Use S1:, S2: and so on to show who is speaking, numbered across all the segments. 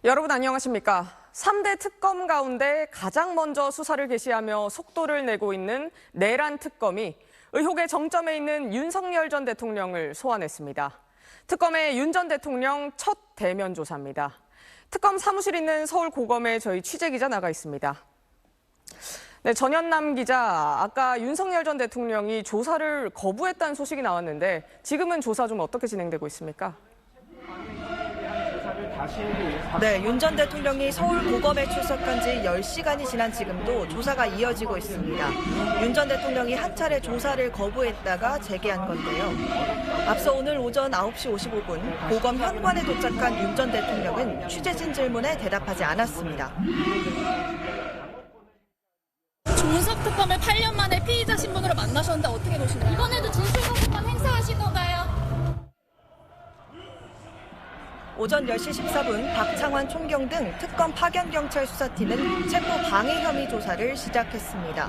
S1: 여러분 안녕하십니까? 3대 특검 가운데 가장 먼저 수사를 개시하며 속도를 내고 있는 내란 특검이 의혹의 정점에 있는 윤석열 전 대통령을 소환했습니다. 특검의 윤 전 대통령 첫 대면 조사입니다. 특검 사무실 있는 서울고검에 저희 취재기자 나가 있습니다. 네, 전현남 기자, 아까 윤석열 전 대통령이 조사를 거부했다는 소식이 나왔는데 지금은 조사 좀 어떻게 진행되고 있습니까?
S2: 네, 윤 전 대통령이 서울고검에 출석한 지 10시간이 지난 지금도 조사가 이어지고 있습니다. 윤 전 대통령이 한 차례 조사를 거부했다가 재개한 건데요. 앞서 오늘 오전 9시 55분 고검 현관에 도착한 윤 전 대통령은 취재진 질문에 대답하지 않았습니다.
S3: 조석 특검을 8년 만에 피의자 신분으로 만나셨는데 어떻게 보시나요? 이번에도 진실공방관 행사하신 건가요?
S2: 오전 10시 14분 박창환 총경 등 특검 파견경찰 수사팀은 체포 방해 혐의 조사를 시작했습니다.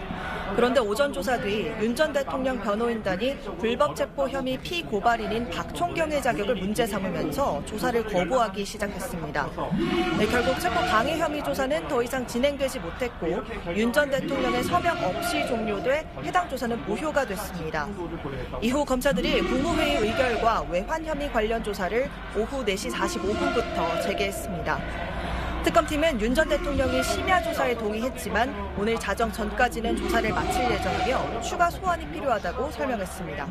S2: 그런데 오전 조사 뒤 윤 전 대통령 변호인단이 불법 체포 혐의 피고발인인 박 총경의 자격을 문제 삼으면서 조사를 거부하기 시작했습니다. 네, 결국 체포 방해 혐의 조사는 더 이상 진행되지 못했고 윤 전 대통령의 서명 없이 종료돼 해당 조사는 무효가 됐습니다. 이후 검사들이 국무회의 의결과 외환 혐의 관련 조사를 오후 4시 45분부터 재개했습니다. 특검팀은 윤 전 대통령이 심야 조사에 동의했지만 오늘 자정 전까지는 조사를 마칠 예정이며 추가 소환이 필요하다고 설명했습니다.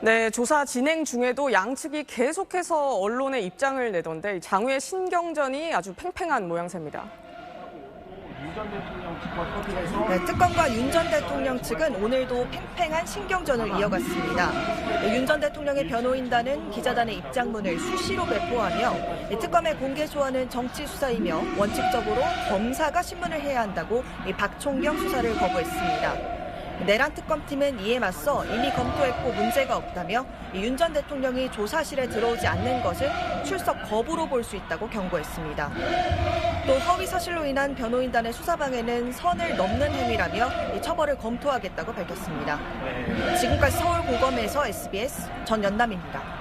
S1: 네, 조사 진행 중에도 양측이 계속해서 언론에 입장을 내던데 장외 신경전이 아주 팽팽한 모양새입니다.
S2: 네, 특검과 윤 전 대통령 측은 오늘도 팽팽한 신경전을 이어갔습니다. 윤 전 대통령의 변호인단은 기자단의 입장문을 수시로 배포하며 특검의 공개 소환은 정치 수사이며 원칙적으로 검사가 신문을 해야 한다고 박 총경 수사를 거부했습니다. 내란 특검팀은 이에 맞서 이미 검토했고 문제가 없다며 윤 전 대통령이 조사실에 들어오지 않는 것은 출석 거부로 볼 수 있다고 경고했습니다. 또 허위 사실로 인한 변호인단의 수사 방해는 선을 넘는 행위라며 처벌을 검토하겠다고 밝혔습니다. 지금까지 서울고검에서 SBS 전연남입니다.